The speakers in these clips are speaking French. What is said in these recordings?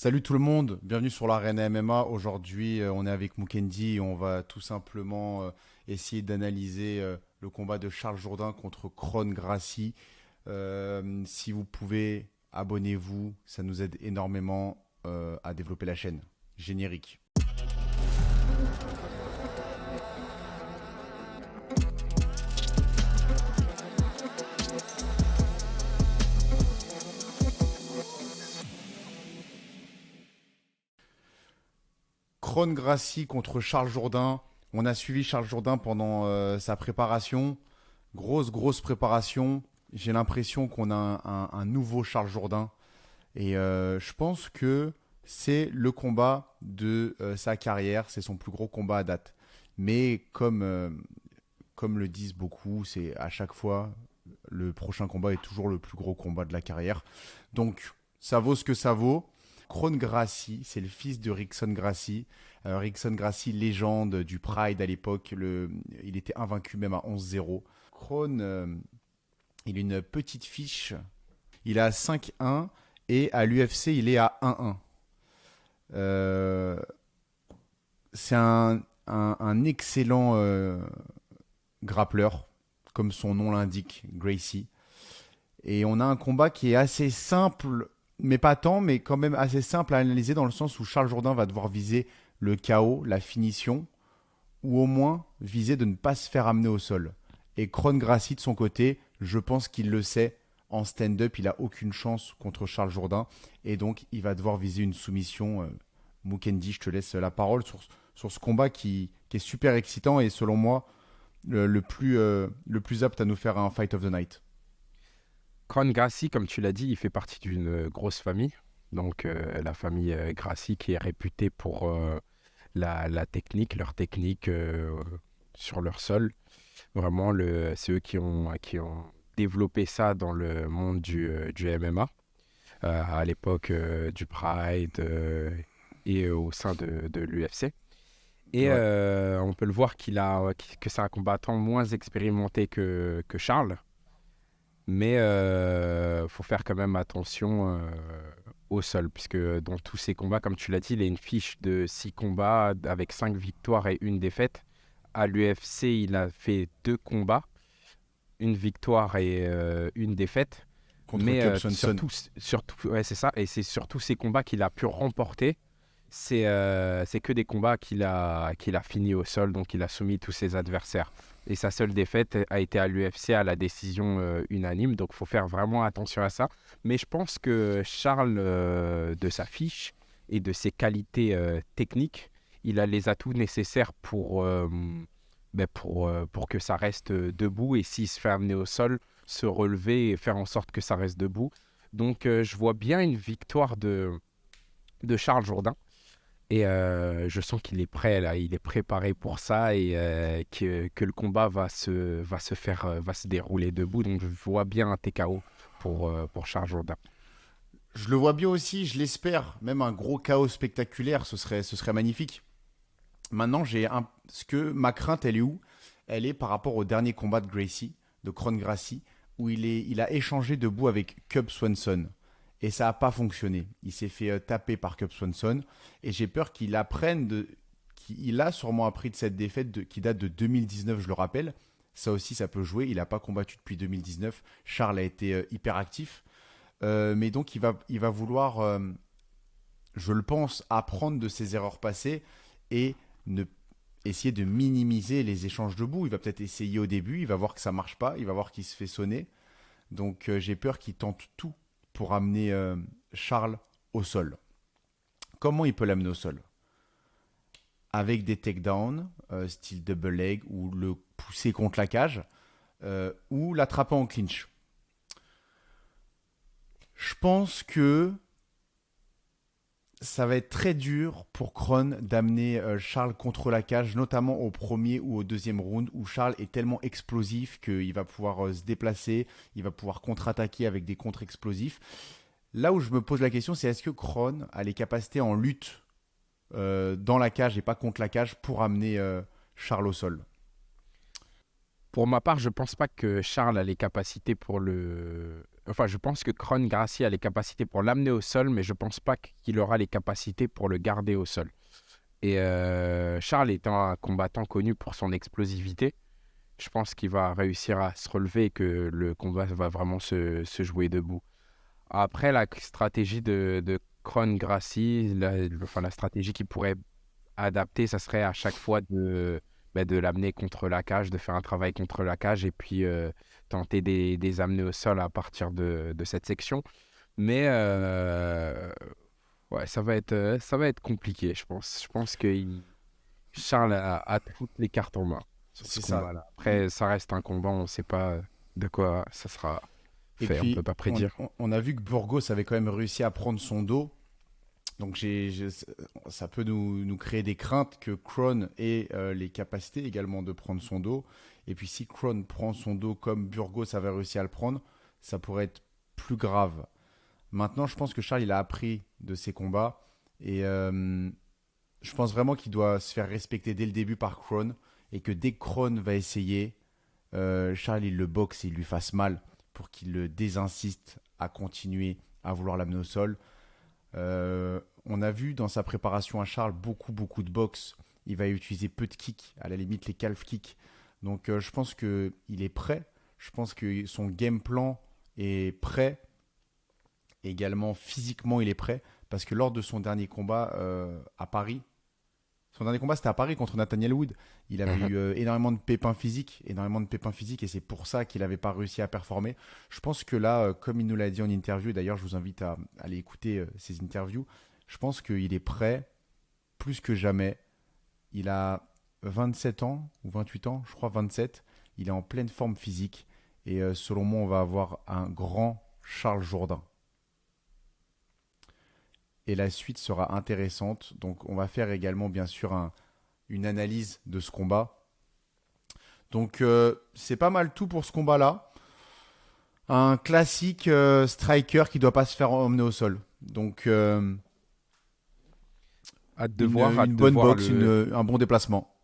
Salut tout le monde, bienvenue sur l'Arena MMA. Aujourd'hui, on est avec Mukendi et on va tout simplement essayer d'analyser le combat de Charles Jourdain contre Kron Gracie. Si vous pouvez, abonnez-vous, ça nous aide énormément à développer la chaîne. Générique. Kron Gracie contre Charles Jourdain. On a suivi Charles Jourdain pendant sa préparation. Grosse préparation. J'ai l'impression qu'on a un nouveau Charles Jourdain. Et je pense que c'est le combat de sa carrière. C'est son plus gros combat à date. Mais comme le disent beaucoup, c'est à chaque fois, le prochain combat est toujours le plus gros combat de la carrière. Donc, ça vaut ce que ça vaut. Kron Gracie, c'est le fils de Rickson Gracie. Rickson Gracie, légende du Pride à l'époque. Il était invaincu même à 11-0. Kron, il a une petite fiche. Il est à 5-1 et à l'UFC, il est à 1-1. C'est un excellent grappleur, comme son nom l'indique, Gracie. Et on a un combat qui est assez simple, mais pas tant, mais quand même assez simple à analyser dans le sens où Charles Jourdain va devoir viser le KO, la finition, ou au moins viser de ne pas se faire amener au sol. Et Kron Gracie, de son côté, je pense qu'il le sait, en stand-up, il n'a aucune chance contre Charles Jourdain, et donc il va devoir viser une soumission. Mukendi, je te laisse la parole sur ce combat qui est super excitant et selon moi le plus apte à nous faire un Fight of the Night. Kron Gracie, comme tu l'as dit, il fait partie d'une grosse famille. Donc, la famille Gracie qui est réputée pour la technique, leur technique sur leur sol. Vraiment, c'est eux qui ont développé ça dans le monde du MMA à l'époque du Pride et au sein de l'UFC. Et Ouais. on peut le voir que c'est un combattant moins expérimenté que Charles. Mais faut faire quand même attention au sol, puisque dans tous ces combats, comme tu l'as dit, il a une fiche de 6 combats avec 5 victoires et une défaite. À l'UFC, il a fait 2 combats, une victoire et une défaite. Contre Mais Cub Swanson. surtout, ouais, c'est ça. Et c'est surtout ces combats qu'il a pu remporter. C'est que des combats qu'il a fini au sol, donc il a soumis tous ses adversaires. Et sa seule défaite a été à l'UFC à la décision unanime, donc il faut faire vraiment attention à ça. Mais je pense que Charles, de sa fiche et de ses qualités techniques, il a les atouts nécessaires pour que ça reste debout. Et s'il se fait amener au sol, se relever et faire en sorte que ça reste debout. Donc je vois bien une victoire de Charles Jourdain. Et je sens qu'il est prêt là, il est préparé pour ça et que le combat va se dérouler debout. Donc je vois bien un TKO pour Charles Jourdain. Je le vois bien aussi, je l'espère. Même un gros chaos spectaculaire, ce serait magnifique. Maintenant, ce que ma crainte, elle est où? Elle est par rapport au dernier combat de Gracie, de Kron Gracie, où il a échangé debout avec Cub Swanson. Et ça n'a pas fonctionné. Il s'est fait taper par Cub Swanson. Et j'ai peur qu'il apprenne qu'il a sûrement appris de cette défaite qui date de 2019, je le rappelle. Ça aussi, ça peut jouer. Il n'a pas combattu depuis 2019. Charles a été hyper actif. Mais donc, il va vouloir, je le pense, apprendre de ses erreurs passées et ne essayer de minimiser les échanges debout. Il va peut-être essayer au début, il va voir que ça marche pas, il va voir qu'il se fait sonner. Donc j'ai peur qu'il tente tout pour amener Charles au sol. Comment il peut l'amener au sol? Avec des takedowns, style double leg, ou le pousser contre la cage, ou l'attraper en clinch. Je pense que ça va être très dur pour Kron d'amener Charles contre la cage, notamment au premier ou au deuxième round, où Charles est tellement explosif qu'il va pouvoir se déplacer, il va pouvoir contre-attaquer avec des contre-explosifs. Là où je me pose la question, c'est est-ce que Kron a les capacités en lutte dans la cage et pas contre la cage pour amener Charles au sol? Pour ma part, je pense pas que Charles a les capacités pour le. Enfin, je pense que Kron Gracie a les capacités pour l'amener au sol, mais je pense pas qu'il aura les capacités pour le garder au sol. Et Charles étant un combattant connu pour son explosivité, je pense qu'il va réussir à se relever et que le combat va vraiment se jouer debout. Après, la stratégie de Kron Gracie, enfin, la stratégie qu'il pourrait adapter, ça serait à chaque fois de l'amener contre la cage, de faire un travail contre la cage et puis tenter des amener au sol à partir de cette section. Mais ouais, ça va être compliqué, je pense. Je pense que Charles a toutes les cartes en main sur ce C'est ça. combat-là. Après, ça reste un combat, on ne sait pas de quoi ça sera Et fait, on ne peut puis, pas prédire. on a vu que Burgos avait quand même réussi à prendre son dos. Donc, ça peut nous créer des craintes que Kron ait les capacités également de prendre son dos. Et puis, si Kron prend son dos comme Burgos avait réussi à le prendre, ça pourrait être plus grave. Maintenant, je pense que Charles, il a appris de ses combats. Et je pense vraiment qu'il doit se faire respecter dès le début par Kron. Et que dès que Kron va essayer, Charles, il le boxe et il lui fasse mal pour qu'il le désinsiste à continuer à vouloir l'amener au sol. On a vu dans sa préparation à Charles beaucoup de boxe. Il va utiliser peu de kicks, à la limite les calf kicks. Donc je pense qu'il est prêt. Je pense que son game plan est prêt. Également physiquement il est prêt. Parce que lors de son dernier combat à Paris, son dernier combat, c'était à Paris contre Nathaniel Wood. Il avait Mhm. eu énormément de pépins physiques, et c'est pour ça qu'il n'avait pas réussi à performer. Je pense que là, comme il nous l'a dit en interview, et d'ailleurs, je vous invite à aller écouter ses interviews, je pense qu'il est prêt plus que jamais. Il a 27 ans ou 28 ans, je crois 27. Il est en pleine forme physique, et selon moi, on va avoir un grand Charles Jourdain. Et la suite sera intéressante. Donc, on va faire également, bien sûr, une analyse de ce combat. Donc, c'est pas mal tout pour ce combat-là. Un classique striker qui doit pas se faire emmener au sol. Donc, une Hâte de bonne voir boxe, un bon déplacement.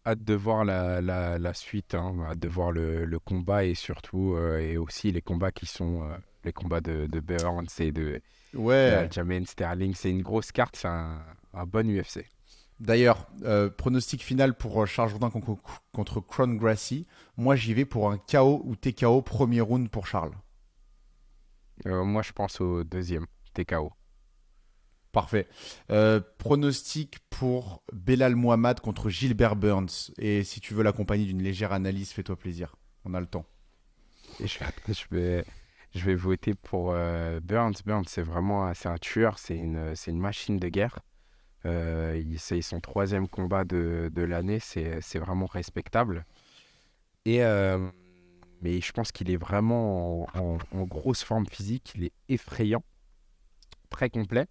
hâte de voir la suite, hein, hâte de voir le combat et surtout, et aussi les combats qui sont les combats de Burns et de Ouais. Aljamain Sterling. C'est une grosse carte, c'est un bon UFC. D'ailleurs, pronostic final pour Charles Jourdain contre Kron Gracie. Moi, j'y vais pour un KO ou TKO premier round pour Charles. Moi, je pense au deuxième TKO. Parfait. Pronostic pour Belal Muhammad contre Gilbert Burns. Et si tu veux l'accompagner d'une légère analyse, fais-toi plaisir. On a le temps. Et je vais, je vais voter pour Burns. Burns, c'est un tueur, c'est une machine de guerre. C'est son troisième combat de l'année, c'est vraiment respectable. Et, mais je pense qu'il est vraiment en grosse forme physique, il est effrayant, très complet.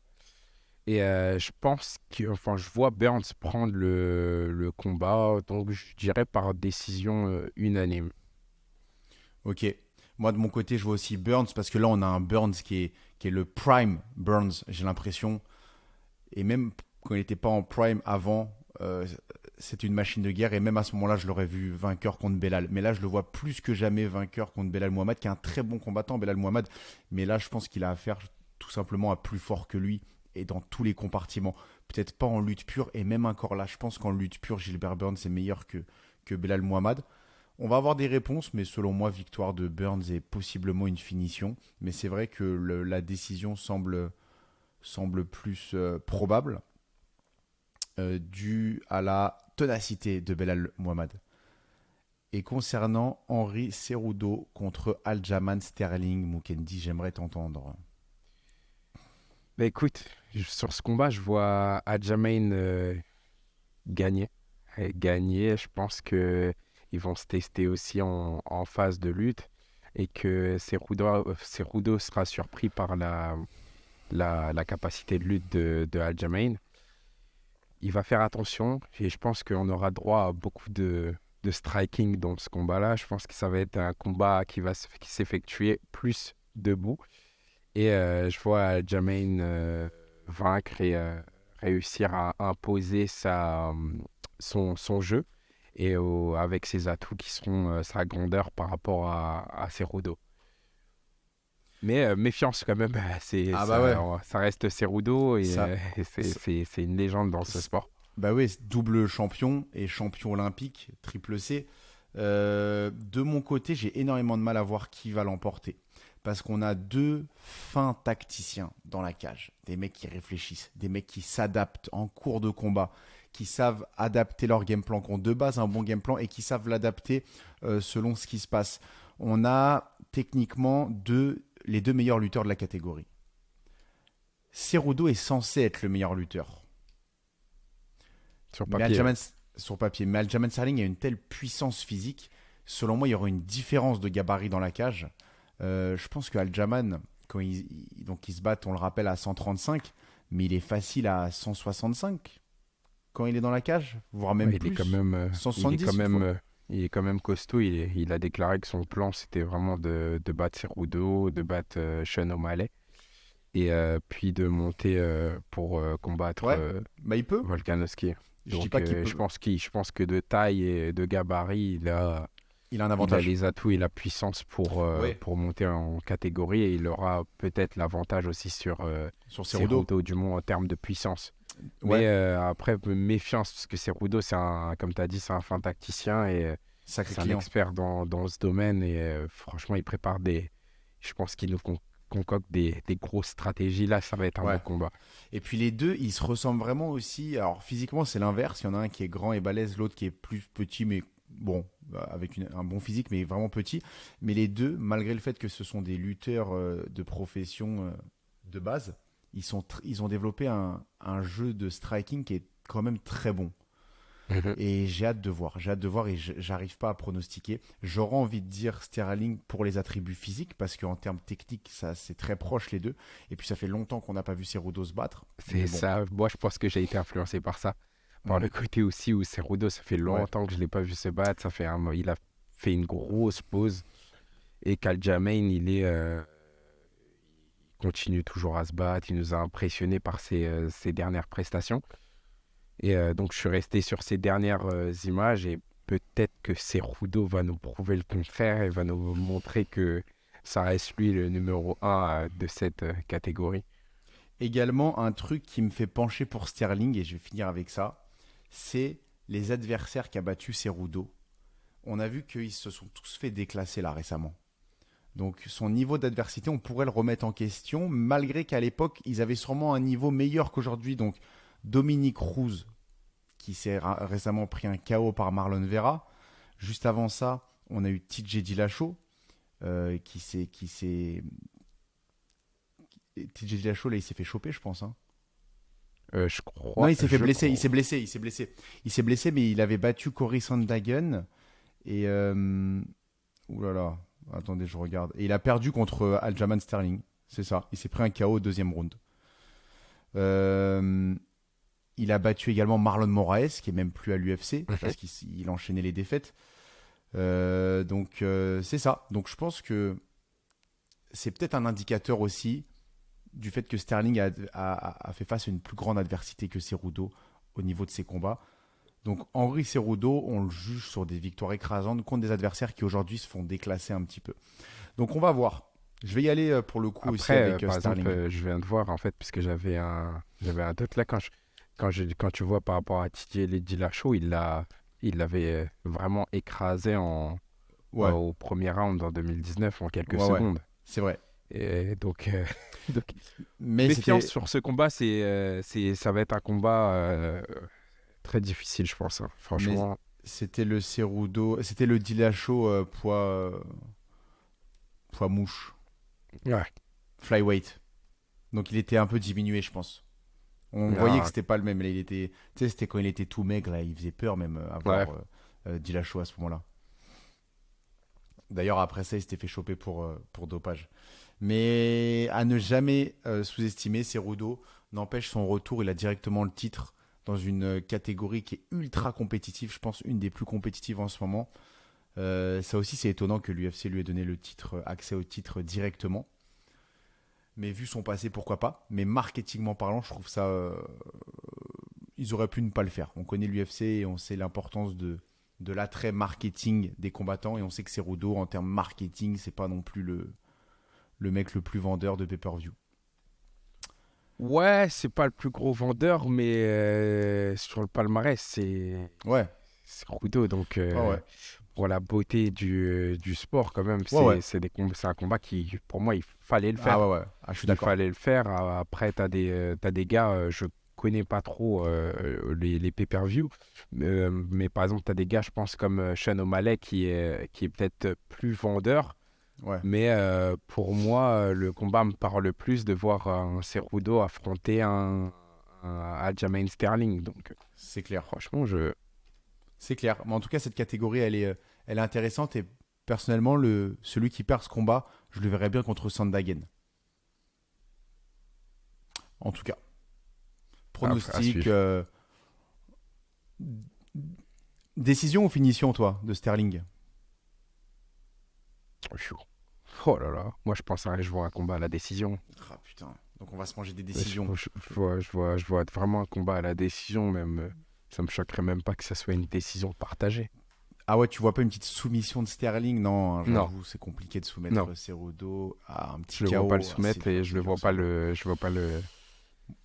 Et je pense que, enfin, je vois Burns prendre le combat, donc je dirais par décision unanime. Ok. Moi, de mon côté, je vois aussi Burns parce que là, on a un Burns qui est le prime Burns, j'ai l'impression. Et même quand il n'était pas en prime avant, c'était une machine de guerre. Et même à ce moment-là, je l'aurais vu vainqueur contre Belal. Mais là, je le vois plus que jamais vainqueur contre Belal Muhammad, qui est un très bon combattant, Belal Muhammad. Mais là, je pense qu'il a affaire tout simplement à plus fort que lui et dans tous les compartiments. Peut-être pas en lutte pure. Et même encore là, je pense qu'en lutte pure, Gilbert Burns est meilleur que Belal Muhammad. On va avoir des réponses, mais selon moi, victoire de Burns est possiblement une finition. Mais c'est vrai que la décision semble plus probable, due à la ténacité de Belal Muhammad. Et concernant Henri Cerudo contre Aljamain Sterling, Mukendi, j'aimerais t'entendre. Bah écoute, sur ce combat, je vois Aljamain gagner. Et gagner, je pense que ils vont se tester aussi en phase de lutte et que Cerudo sera surpris par la capacité de lutte de Aljamain. Il va faire attention et je pense qu'on aura droit à beaucoup de striking dans ce combat-là. Je pense que ça va être un combat qui s'effectuer plus debout. Et je vois Jermaine vaincre et réussir à imposer son jeu. avec ses atouts qui seront sa grandeur par rapport à Cerudo. Mais méfiance quand même, Ah bah ouais, ça reste Cerudo et ça, ça- c'est une légende dans ce ça- sport. bah ouais, double champion et champion olympique, triple C. De mon côté, j'ai énormément de mal à voir qui va l'emporter. Parce qu'on a deux fins tacticiens dans la cage. Des mecs qui réfléchissent, des mecs qui s'adaptent en cours de combat, qui savent adapter leur game plan, qui ont de base un bon game plan et qui savent l'adapter selon ce qui se passe. On a techniquement les deux meilleurs lutteurs de la catégorie. Cerudo est censé être le meilleur lutteur. Sur Mais papier, ouais. Sur papier, mais Aljamain Sterling a une telle puissance physique. Selon moi, il y aura une différence de gabarit dans la cage. Je pense que Aljamain, quand donc ils se battent, on le rappelle, à 135, mais il est facile à 165 quand il est dans la cage, voire même Ouais, il est quand plus. même, 170 une fois. il est quand même costaud. Il a déclaré que son plan, c'était vraiment de battre Cerudo, de battre Sean O'Malley, et puis de monter pour combattre Ouais, bah il peut. Volkanovski. Je dis Donc, pas qu'il peut. je pense que de taille et de gabarit, Il a un il a avantage. les atouts et la puissance Ouais, pour monter en catégorie, et il aura peut-être l'avantage aussi sur sur Cerudo. Cerudo, du moins en termes de puissance. Ouais, Mais après, méfiance, parce que Cerudo, comme tu as dit, c'est un fin tacticien et sacré c'est un client. expert dans ce domaine. Et franchement, il prépare je pense qu'il nous concocte des grosses stratégies. Là, ça va être un beau Ouais. combat. Et puis les deux, ils se ressemblent vraiment aussi. Alors physiquement, c'est l'inverse. Il y en a un qui est grand et balèze, l'autre qui est plus petit, mais bon, avec un bon physique, mais vraiment petit. Mais les deux, malgré le fait que ce sont des lutteurs de profession de base, ils ont développé un jeu de striking qui est quand même très bon. Mhm. Et j'ai hâte de voir. J'ai hâte de voir et j'arrive pas à pronostiquer. J'aurais envie de dire Sterling pour les attributs physiques parce qu'en termes techniques, ça c'est très proche les deux. Et puis ça fait longtemps qu'on n'a pas vu Cerudo se battre. C'est Mais bon, ça. Moi, je pense que j'ai été influencé par ça. Par mm, le côté aussi où Cerudo, ça fait ouais. longtemps que je ne l'ai pas vu se battre. Il a fait une grosse pause. Et qu'Aljamain, il continue toujours à se battre. Il nous a impressionnés par ses dernières prestations. Et donc, je suis resté sur ces dernières images, et peut-être que Cerudo va nous prouver le contraire et va nous montrer que ça reste lui le numéro un de cette catégorie. Également, un truc qui me fait pencher pour Sterling, et je vais finir avec ça, c'est les adversaires qu'a battu Cerudo. On a vu qu'ils se sont tous fait déclasser là récemment. Donc son niveau d'adversité, on pourrait le remettre en question, malgré qu'à l'époque, ils avaient sûrement un niveau meilleur qu'aujourd'hui. Donc Dominique Cruz, qui s'est récemment pris un KO par Marlon Vera. Juste avant ça, on a eu TJ Dillashaw, qui s'est. TJ Dillashaw, là, il s'est fait choper, je pense, hein. Je Non, crois, il s'est fait je blesser, il crois. s'est blessé, il s'est blessé. Il s'est blessé, mais il avait battu Cory Sandhagen. Et. Ouh là là, attendez, je regarde. Et il a perdu contre Aljamain Sterling. C'est ça. Il s'est pris un KO au deuxième round. Euh, il a battu également Marlon Moraes, qui est même plus à l'UFC, parce qu'il enchaînait les défaites. Donc, c'est ça. Donc je pense que c'est peut-être un indicateur aussi du fait que Sterling a fait face à une plus grande adversité que Cerudo au niveau de ses combats. Donc Henry Cerudo, on le juge sur des victoires écrasantes contre des adversaires qui aujourd'hui se font déclasser un petit peu. Donc on va voir. Je vais y aller pour le coup aussi Après, avec par exemple, Sterling. je viens de voir, en fait, puisque j'avais un doute là, quand tu vois par rapport à TJ Dillashaw, il l'avait vraiment écrasé Ouais, au premier round en 2019 en quelques ouais, ouais, secondes. c'est vrai. Et donc, donc, Mais méfiance c'était sur ce combat, ça va être un combat très difficile, je pense, hein. mais Franchement, c'était le Cerudo, c'était le Dillashaw poids mouche, ouais. flyweight. Donc il était un peu diminué, je pense. On voyait que Ah, c'était pas le même. Là, il était, tu sais, c'était quand il était tout maigre, là, il faisait peur même à ouais. voir Dillashaw à ce moment-là. D'ailleurs, après ça, il s'était fait choper pour dopage. Mais à ne jamais sous-estimer, Cerudo n'empêche son retour. Il a directement le titre dans une catégorie qui est ultra compétitive. Je pense une des plus compétitives en ce moment. Ça aussi, c'est étonnant que l'UFC lui ait donné le titre, accès au titre directement. Mais vu son passé, pourquoi pas. Mais marketingment parlant, je trouve ça. Ils auraient pu ne pas le faire. On connaît l'UFC et on sait l'importance de l'attrait marketing des combattants. Et on sait que Cerudo, en termes marketing, c'est pas non plus le mec le plus vendeur de pay-per-view. Ouais, c'est pas le plus gros vendeur, mais sur le palmarès, Ouais, c'est Rudo. Donc, ouais, ouais. pour la beauté du sport, quand même, Ouais, ouais. c'est un combat qui, pour moi, il fallait le Ah faire. ouais, ouais. Ah, je suis Il d'accord. fallait le faire. Après, t'as des gars, je connais pas trop les pay-per-view, mais par exemple, t'as des gars, je pense, comme Sean O'Malley, qui est peut-être plus vendeur. Ouais, Mais pour moi, le combat me parle plus de voir un Cerudo affronter un Aljamain Sterling. Donc, c'est clair. franchement, C'est clair. Mais en tout cas, cette catégorie, elle est intéressante. Et personnellement, celui qui perd ce combat, je le verrais bien contre Sandhagen. En tout cas, à pronostic. suivre. Décision ou finition, toi, de Sterling? Chaud. Oh là là, moi je pense à je vois un combat à la décision. Ah putain. Donc on va se manger des Je, décisions. je- je vois vraiment un combat à la décision, même. Ça me choquerait même pas que ça soit une décision partagée. Ah ouais, tu vois pas une petite soumission de Sterling? Non, hein, Non, j'avoue, c'est compliqué de non, soumettre Cerudo à un petit je le vois pas le KO assez soumettre et je le facile vois comme ça. pas je vois pas le.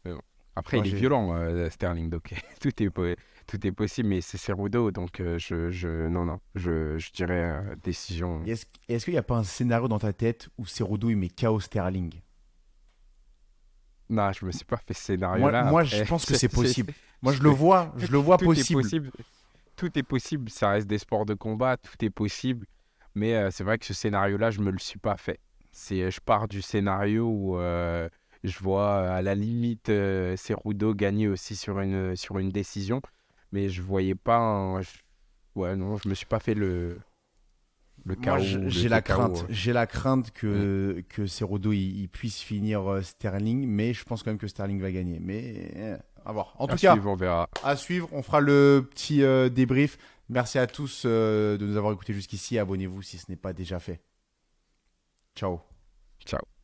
Non. Après, Moi, il est violent, Sterling, donc tout est possible, mais c'est Cerudo, donc non, non, je dirais décision. Est-ce qu'il n'y a pas un scénario dans ta tête où Cerudo il met KO Sterling? Non, je me suis pas fait ce Moi, scénario-là. moi, je Après, pense que c'est possible. Moi, je peux- je le vois tout est possible. possible. Tout est possible. Ça reste des sports de combat, tout est possible. Mais c'est vrai que ce scénario-là, je me le suis pas fait. Je pars du scénario où je vois à la limite Cerudo gagner aussi sur une décision. Mais je voyais pas. Ouais, non, je me suis pas fait le Moi, KO, le j'ai la TKO. crainte. J'ai la crainte Mm. que Cerudo il puisse finir Sterling, mais je pense quand même que Sterling va gagner. Mais à voir. En tout À cas, suivre, on verra. à suivre. On fera le petit débrief. Merci à tous de nous avoir écoutés jusqu'ici. Abonnez-vous si ce n'est pas déjà fait. Ciao. Ciao.